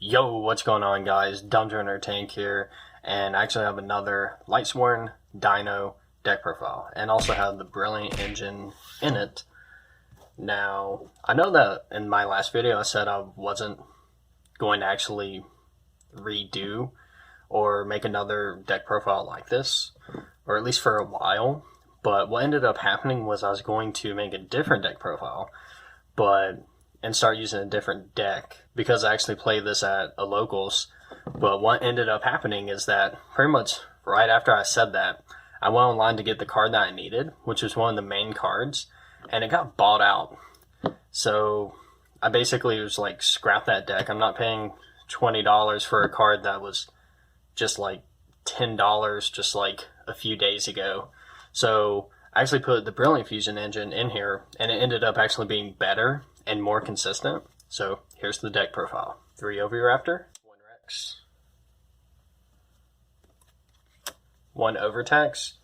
Yo, what's going on, guys? Dungeoner Tank here, and I actually have another Lightsworn Dino deck profile, and also have the Brilliant engine in it. Now, I know that in my last video I said I wasn't going to actually redo or make another deck profile like this, or at least for a while, but what ended up happening was I was going to make a different deck profile, and start using a different deck because I actually played this at a locals. But what ended up happening is that pretty much right after I said that, I went online to get the card that I needed, which was one of the main cards, and it got bought out. So I basically was like, scrap that deck. I'm not paying $20 for a card that was just like $10 just like a few days ago. So I actually put the Brilliant Fusion engine in here, and it ended up actually being better and more consistent. So here's the deck profile. 3 Oviraptor, 1 Rex, 1 Overtax.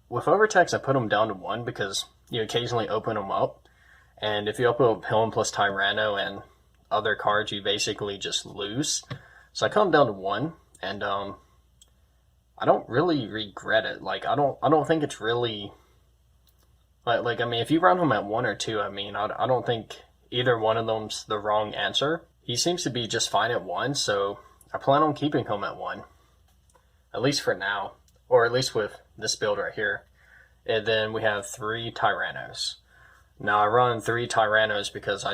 With Overtax, I put them down to 1 because you occasionally open them up, and if you open up Hillman plus Tyranno and other cards, you basically just lose. So I cut them down to 1, and I don't really regret it. Like, I don't think it's really... Like, I mean, if you run him at 1 or 2, I mean, I don't think either one of them's the wrong answer. He seems to be just fine at 1, so I plan on keeping him at 1. At least for now. Or at least with this build right here. And then we have 3 Tyrannos. Now, I run 3 Tyrannos because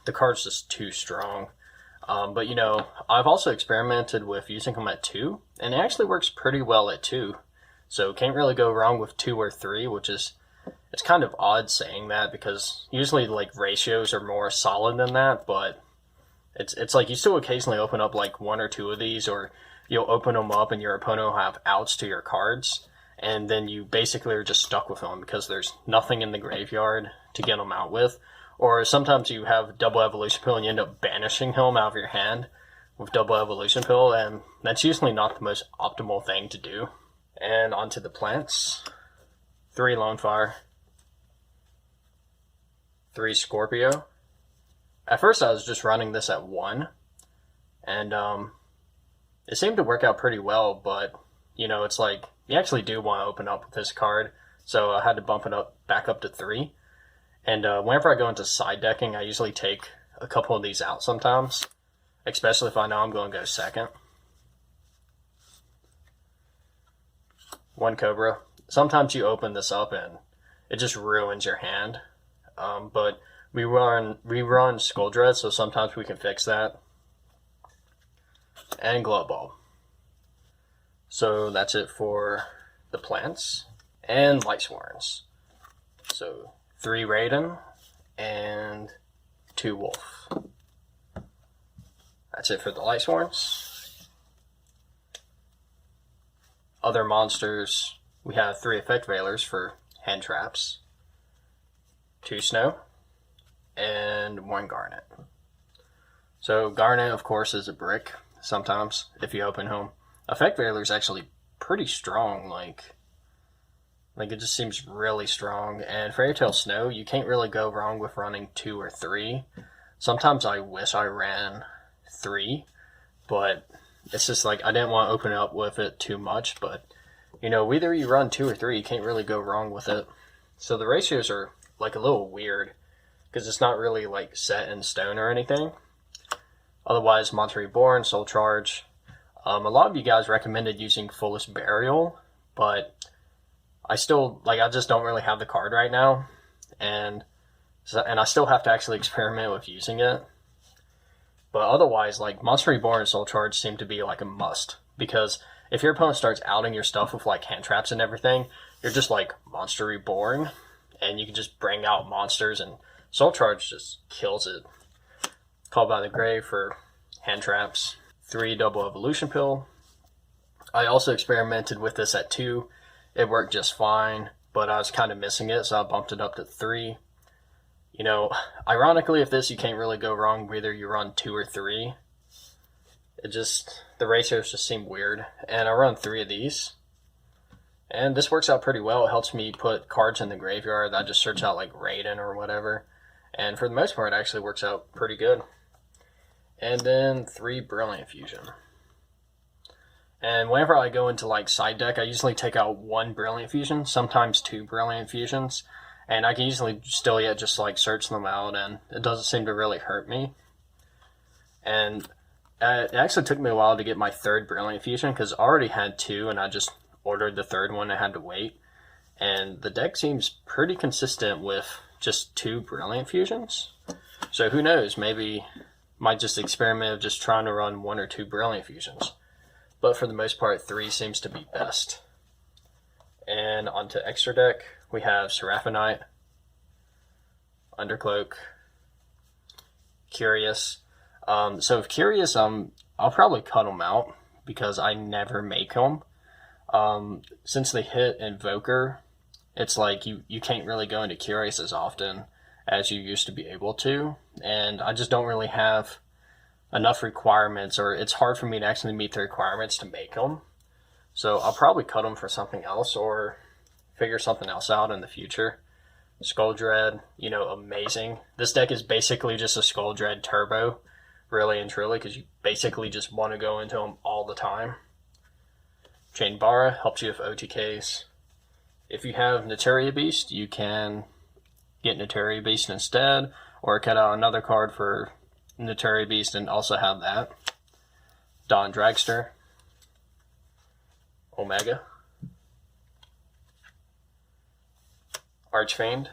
the card's just too strong. But, you know, I've also experimented with using him at 2, and it actually works pretty well at 2. So can't really go wrong with 2 or 3, which is... It's kind of odd saying that because usually like ratios are more solid than that, but it's like you still occasionally open up like 1 or 2 of these, or you'll open them up and your opponent will have outs to your cards, and then you basically are just stuck with them because there's nothing in the graveyard to get them out with. Or sometimes you have double evolution pill and you end up banishing him out of your hand with double evolution pill, and that's usually not the most optimal thing to do. And onto the plants. 3 Lone Fire, 3 Scorpio. At first I was just running this at 1, and it seemed to work out pretty well, but, you know, it's like, you actually do want to open up with this card, so I had to bump it back up to 3. And whenever I go into side decking, I usually take a couple of these out sometimes, especially if I know I'm going to go second. 1 Cobra. Sometimes you open this up and it just ruins your hand. But we run Skull Dread, so sometimes we can fix that. And Glove Ball. So that's it for the plants. And Lightsworns. So 3 Raiden and 2 Wolf. That's it for the Lightsworns. Other monsters, we have 3 Effect Veilers for hand traps, 2 Snow, and 1 Garnet. So Garnet, of course, is a brick sometimes if you open home. Effect Veiler is actually pretty strong, like it just seems really strong. And Fairy Tale Snow, you can't really go wrong with running 2 or 3. Sometimes I wish I ran 3, but it's just like I didn't want to open up with it too much. But, you know, whether you run 2 or 3, you can't really go wrong with it. So the ratios are like a little weird because it's not really like set in stone or anything. Otherwise, Monster Reborn, Soul Charge. A lot of you guys recommended using Foolish Burial, but I just don't really have the card right now, and I still have to actually experiment with using it. But otherwise, like, Monster Reborn and Soul Charge seem to be like a must, because if your opponent starts outing your stuff with like hand traps and everything, you're just like Monster Reborn, and you can just bring out monsters, and Soul Charge just kills it. Called by the Grave for hand traps. 3 Double Evolution Pill. I also experimented with this at 2. It worked just fine, but I was kind of missing it, so I bumped it up to 3. You know, ironically, if this, you can't really go wrong whether you run 2 or 3. The ratios just seem weird. And I run 3 of these. And this works out pretty well. It helps me put cards in the graveyard. I just search out like Raiden or whatever. And for the most part, it actually works out pretty good. and then 3 Brilliant Fusion. And whenever I go into like side deck, I usually take out 1 Brilliant Fusion, sometimes 2 Brilliant Fusions, and I can usually still yet just like search them out, and it doesn't seem to really hurt me. And it actually took me a while to get my 3rd Brilliant Fusion, because I already had 2, and I just ordered the 3rd one. I had to wait. And the deck seems pretty consistent with just 2 Brilliant Fusions. So who knows, maybe might just experiment of just trying to run 1 or 2 Brilliant Fusions. But for the most part, 3 seems to be best. And onto extra deck, we have Seraphinite, Undercloak, Curious. So if Curious, I'll probably cut them out because I never make them. Since they hit Invoker, it's like you can't really go into Curious as often as you used to be able to. And I just don't really have enough requirements, or it's hard for me to actually meet the requirements to make them. So I'll probably cut them for something else or figure something else out in the future. Skull Dread, amazing. This deck is basically just a Skull Dread turbo, really and truly, because you basically just want to go into them all the time. Chain Bara helps you with OTKs. If you have Naturia Beast, you can get Naturia Beast instead, or cut out another card for Naturia Beast and also have that. Dawn Dragster, Omega, Archfiend.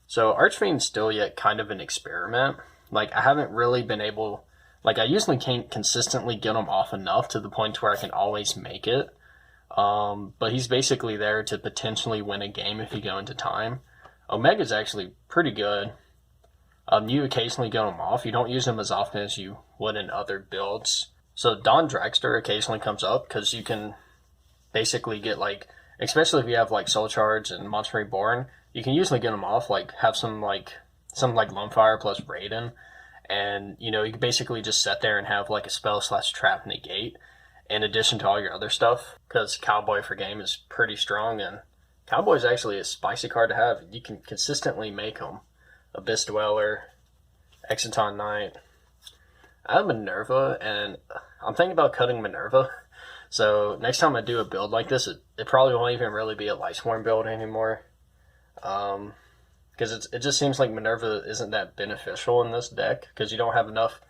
So Archfiend's still yet kind of an experiment. Like, I haven't really been able, like, I usually can't consistently get him off enough to the point where I can always make it. But he's basically there to potentially win a game if you go into time. Omega's actually pretty good. You occasionally get him off. You don't use him as often as you would in other builds. So Dawn Dragster occasionally comes up because you can basically get, like, especially if you have like Soul Charge and Monster Reborn, you can usually get them off, like have some like Lunefire plus Raiden, and you can basically just sit there and have like a spell / trap negate in addition to all your other stuff, because Cowboy for game is pretty strong, and Cowboy is actually a spicy card to have. You can consistently make them. Abyss Dweller, Exciton Knight. I have Minerva, and I'm thinking about cutting Minerva. So next time I do a build like this, it probably won't even really be a Lightsworn build anymore. Because it just seems like Minerva isn't that beneficial in this deck, because you don't have enough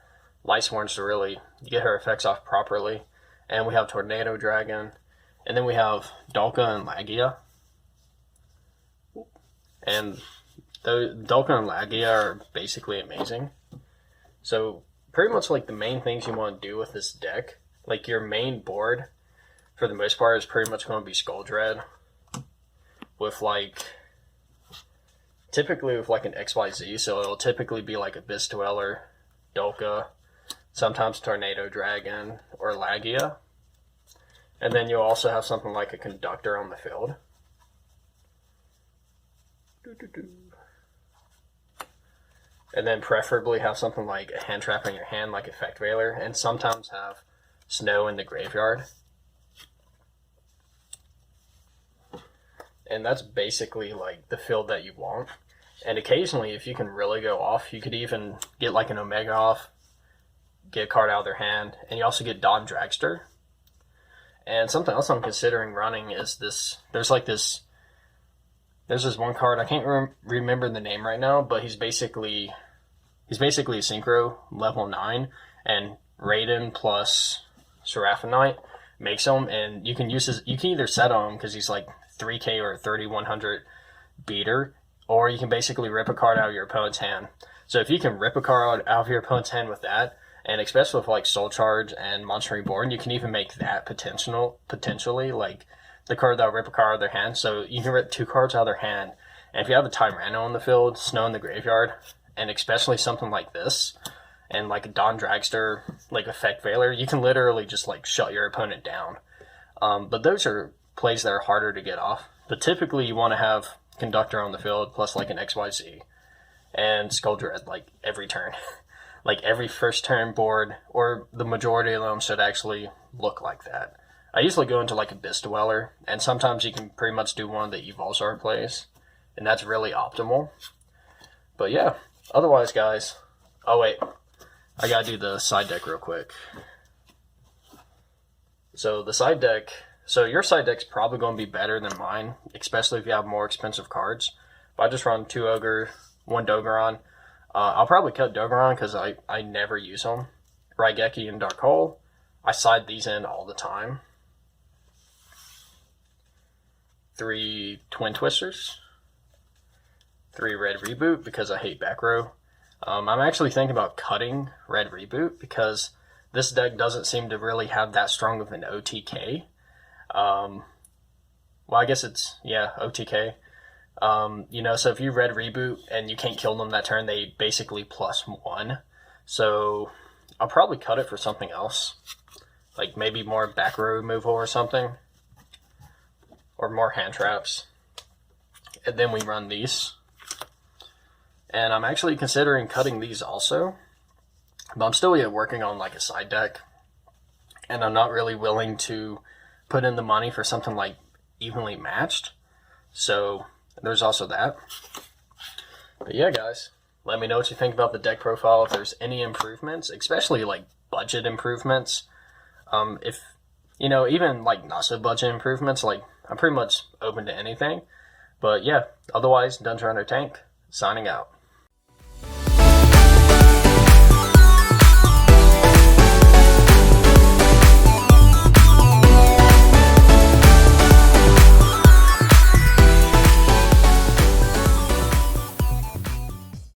Lightsworns to really get her effects off properly. And we have Tornado Dragon, and then we have Dalka and Lagia. And Dalka and Lagia are basically amazing. So pretty much like the main things you want to do with this deck, like your main board for the most part is pretty much going to be Skull Dread with typically with like an XYZ, so it'll typically be like Abyss Dweller, Dolka, sometimes Tornado Dragon, or Lagia. And then you'll also have something like a Conductor on the field. And then preferably have something like a hand trap in your hand, like Effect Veiler, and sometimes have Snow in the graveyard. And that's basically like the field that you want. And occasionally, if you can really go off, you could even get like an Omega off, get a card out of their hand, and you also get Dawn Dragster. And something else I'm considering running is this. There's this one card, I can't remember the name right now, but he's basically a Synchro level 9, and Raiden plus Seraphinite makes him, and you can either set him because he's like 3k or 3100 beater, or you can basically rip a card out of your opponent's hand. So if you can rip a card out of your opponent's hand with that, and especially with like Soul Charge and Monster Reborn, you can even make that potentially like the card that'll rip a card out of their hand. So you can rip 2 cards out of their hand, and if you have a Tyranno on the field, Snow in the graveyard, and especially something like this, and like a Dawn Dragster, like Effect Veiler, you can literally just like shut your opponent down. But those are plays that are harder to get off. But typically you want to have Conductor on the field plus like an XYZ and Skull Dread like every turn. Like every first turn board, or the majority of them should actually look like that. I usually go into like Abyss Dweller, and sometimes you can pretty much do one of the Evolzar plays, and that's really optimal. But yeah, otherwise guys, oh wait, I gotta do the side deck real quick. So the side deck, so your side deck's probably going to be better than mine, especially if you have more expensive cards. But I just run 2 Ogre, 1 Dogoron. I'll probably cut Dogoron because I never use them. Raigeki and Dark Hole. I side these in all the time. 3 Twin Twisters. 3 Red Reboot because I hate back row. I'm actually thinking about cutting Red Reboot because this deck doesn't seem to really have that strong of an OTK. Well, I guess it's, yeah, OTK. You know, so if you Red Reboot and you can't kill them that turn, they basically +1. So I'll probably cut it for something else. Like maybe more back row removal or something. Or more hand traps. And then we run these. And I'm actually considering cutting these also. But I'm still working on like a side deck. And I'm not really willing to put in the money for something like evenly matched. So there's also that. But yeah, guys, let me know what you think about the deck profile. If there's any improvements, especially like budget improvements. If, you know, even like not so budget improvements, like I'm pretty much open to anything. But yeah, otherwise, Dungeon Runner Tank, signing out.